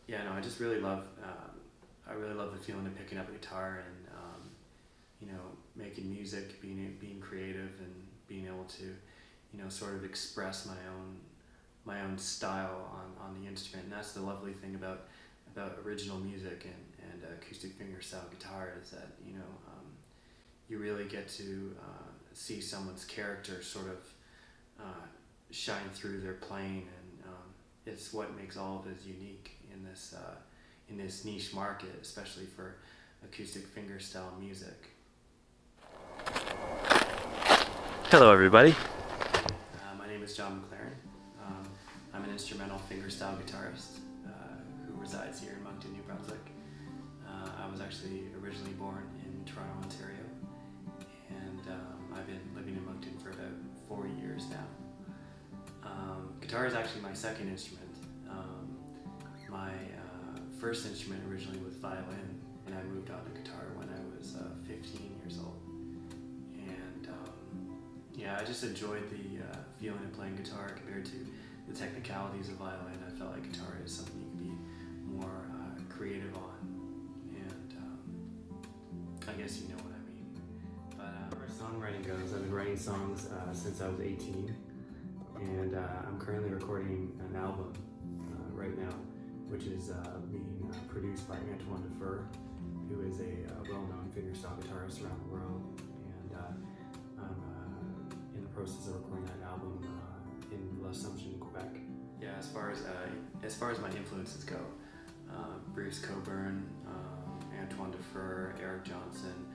yeah, no, I just really love, I really love the feeling of picking up a guitar and, making music, being creative, and being able to, sort of express my own style on the instrument. And that's the lovely thing about original music and acoustic fingerstyle guitar is that you really get to see someone's character sort of shine through their playing, and it's what makes all of it unique in this niche market, especially for acoustic fingerstyle music. Hello everybody. My name is John McLaren. I'm an instrumental fingerstyle guitarist who resides here in Moncton, New Brunswick. I was actually originally born in Toronto, Ontario, and I've been living in Moncton for about 4 years now. Guitar is actually my second instrument. My first instrument originally was violin, and I moved on to guitar when I was 15 years old. And I just enjoyed the feeling of playing guitar compared to the technicalities of violin. I felt like guitar is something you can be more creative on, and I guess you know what I mean. But as far as songwriting goes, I've been writing songs since I was 18, and I'm currently recording an album right now, which is being produced by Antoine Defer, who is a well-known fingerstyle guitarist around the world, and I'm in the process of recording that album in L'Assomption, Quebec. Yeah, as far as my influences go, Bruce Coburn, Antoine Defer, Eric Johnson,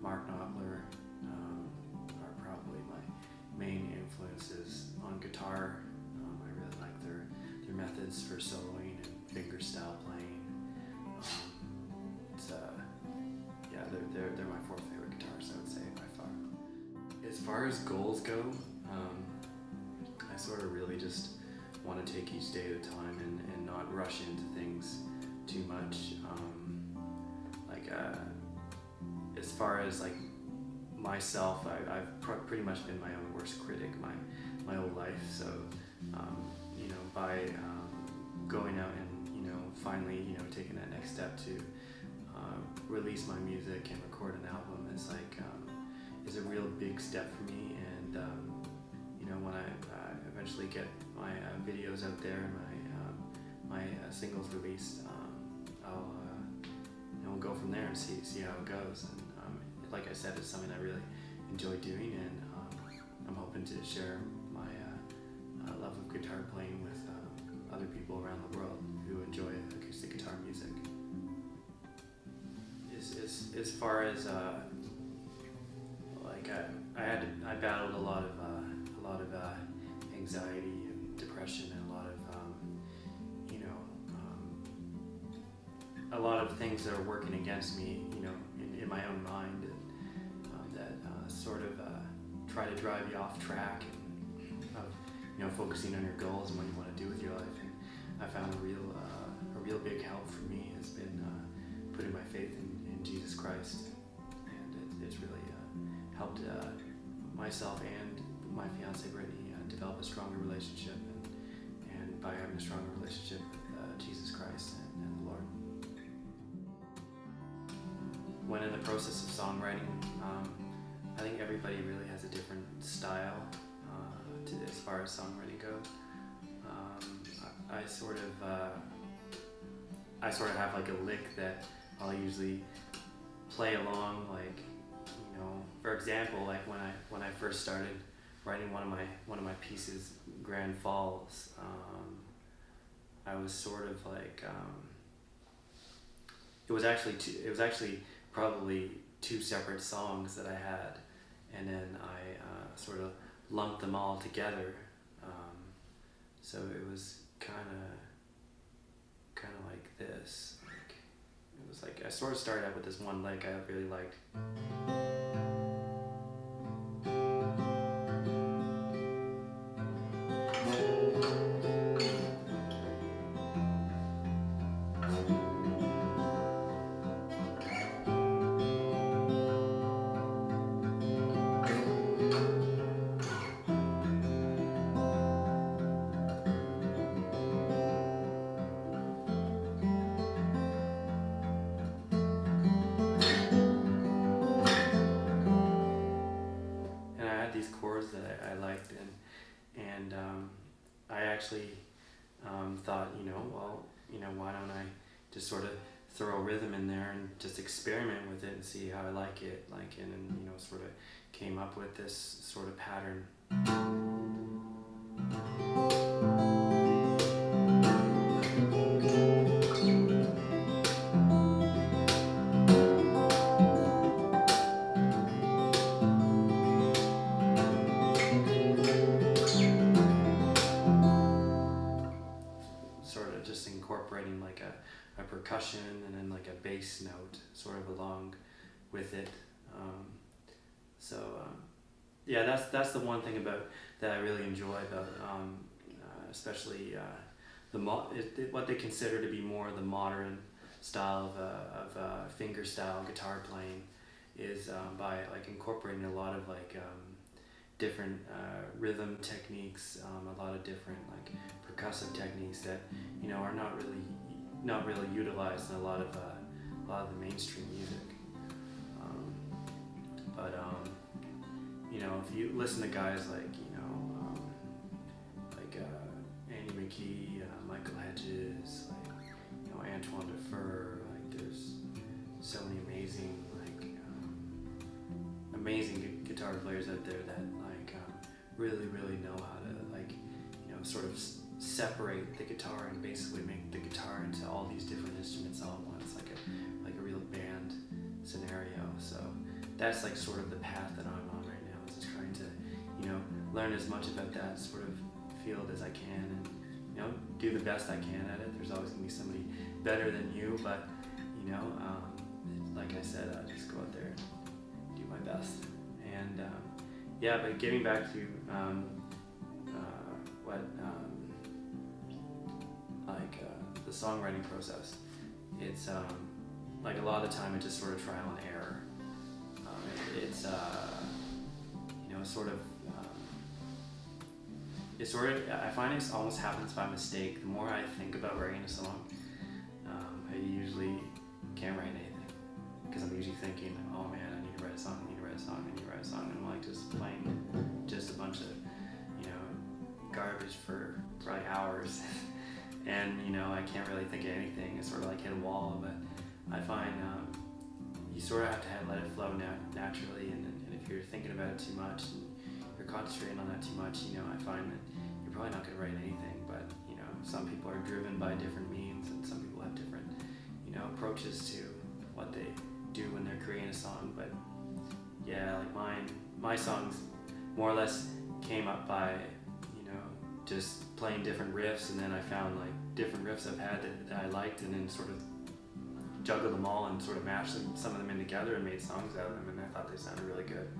Mark Knopfler are probably my main influences on guitar. I really like their methods for soloing and fingerstyle playing. They're my four favorite guitarists, I would say, by far. As far as goals go, I sort of really just want to take each day at a time and not rush into things too much. As far as like myself, I've pretty much been my own worst critic my whole life. So by going out and finally taking that next step to release my music and record an album is a real big step for me. And when I eventually get my videos out there and my singles released, I'll go from there and see how it goes. And like I said, it's something I really enjoy doing, and I'm hoping to share my love of guitar playing with other people around the world who enjoy acoustic guitar music. As far as I battled a lot of anxiety and depression, and a lot of things that are working against me, in my own mind, and that sort of try to drive you off track of focusing on your goals and what you want to do with your life. And I found a real big help for me has been putting my faith in Jesus Christ, and it's really helped myself and my fiancée Brittany develop a stronger relationship, and by having a stronger relationship with Jesus Christ and the Lord. When in the process of songwriting, I think everybody really has a different style as far as songwriting goes. I sort of have like a lick that I'll usually play along, for example, like when I first started writing one of my pieces, Grand Falls, I was sort of like it was actually probably two separate songs that I had, and then I sort of lumped them all together. So it was kind of like this. It was like I sort of started out with this one lick I really liked. why don't I just sort of throw a rhythm in there and just experiment with it and see how I like it, and sort of came up with this sort of pattern. Sort of just incorporating like a percussion and then like a bass note sort of along with it. Yeah, that's the one thing about that I really enjoy about especially what they consider to be more the modern style of fingerstyle guitar playing is by like incorporating a lot of like different rhythm techniques, a lot of different like percussive techniques that are not really utilized in a lot of the mainstream music. If you listen to guys like Andy McKee, Michael Hedges, like Antoine Defer, like there's so many amazing guitar players out there that really know how to sort of separate the guitar and basically make the guitar into all these different instruments all at once, like a real band scenario. So that's like sort of the path that I'm on right now, is just trying to learn as much about that sort of field as I can, and do the best I can at it. There's always gonna be somebody better than you, but like I said, I just go out there and do my best. And but getting back to the songwriting process, it's like a lot of the time it's just sort of trial and error. It's I find it almost happens by mistake. The more I think about writing a song, I usually can't write anything, because I'm usually thinking, oh man, I need to write a song, and I'm like just playing just a bunch of garbage for like hours and I can't really think of anything. It's sort of like hit a wall. But I find you sort of have to let it flow naturally, and if you're thinking about it too much and you're concentrating on that too much, I find that you're probably not going to write anything. But some people are driven by different means, and some people have different approaches to what they do when they're creating a song. But yeah, like my songs more or less came up by just playing different riffs, and then I found like different riffs I've had that I liked, and then sort of juggled them all and sort of mashed some of them in together and made songs out of them, and I thought they sounded really good.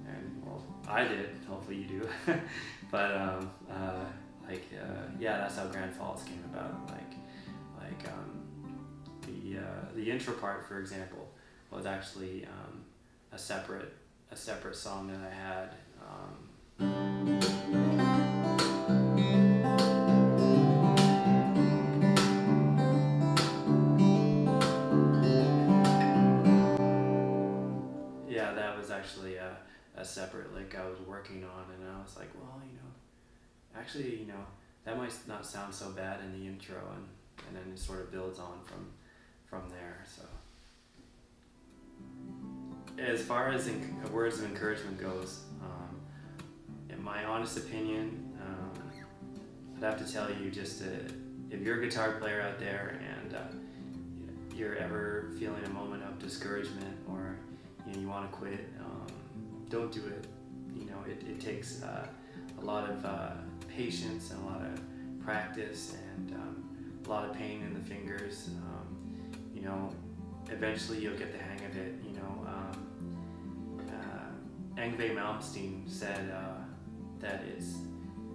And well, I did. Hopefully you do. But that's how Grand Falls came about. The intro part, for example, was actually a separate song that I had. Yeah, that was actually a separate lick I was working on, and I was like, well, actually, that might not sound so bad in the intro, and then it sort of builds on from there. So as far as words of encouragement goes, in my honest opinion, I'd have to tell you just if you're a guitar player out there and you're ever feeling a moment of discouragement, or you want to quit, don't do it. It takes a lot of patience and a lot of practice and a lot of pain in the fingers. Eventually you'll get the hang of it. Yngwie Malmsteen said that it's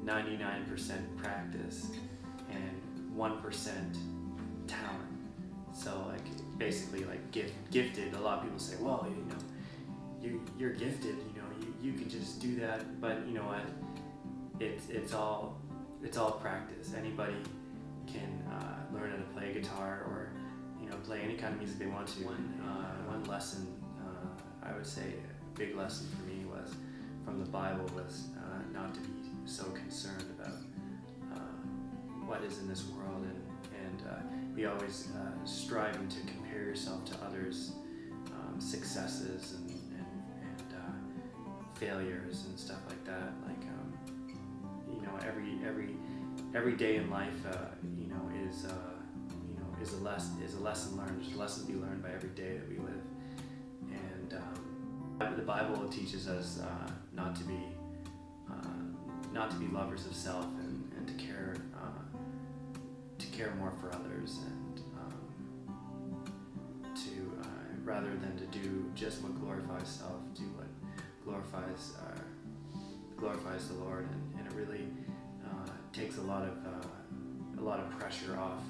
99% practice and 1% talent. So basically gifted. A lot of people say, well, you're gifted. You can just do that. But you know what? It's all practice. Anybody can learn how to play guitar, or play any kind of music they want to. One lesson, I would say a big lesson for me was from the Bible, was not to be so concerned about what is in this world, and be always striving to compare yourself to others' successes and failures and stuff like that. Like you know, every day in life, you know, is a lesson learned. There's a lesson to be learned by every day that we live. And the Bible teaches us not to be lovers of self and to care more for others, and to rather than to do just what glorifies self, do what glorifies the Lord, and it really takes a lot of pressure off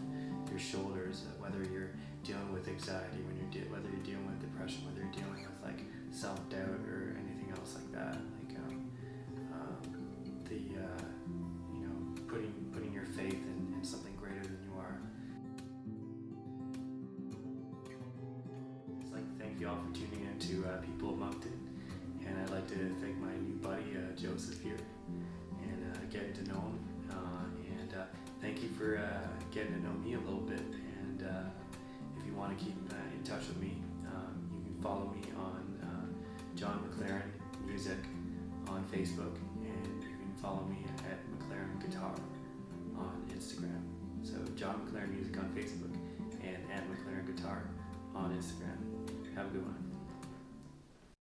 your shoulders, whether you're dealing with anxiety, whether you're dealing with depression, whether you're dealing with like self-doubt or anything else like that. Like you know, putting your faith in something greater than you are. I'd like to thank you all for tuning in to People of Moncton, and I'd like to thank my new buddy Joseph here, and getting to know him, and thank you for getting to know me a little bit. And if you want to keep in touch with me, you can follow me on John McLaren Music on Facebook, and you can follow me at McLaren Guitar on Instagram. So John McLaren Music on Facebook and at McLaren Guitar on Instagram. Have a good one.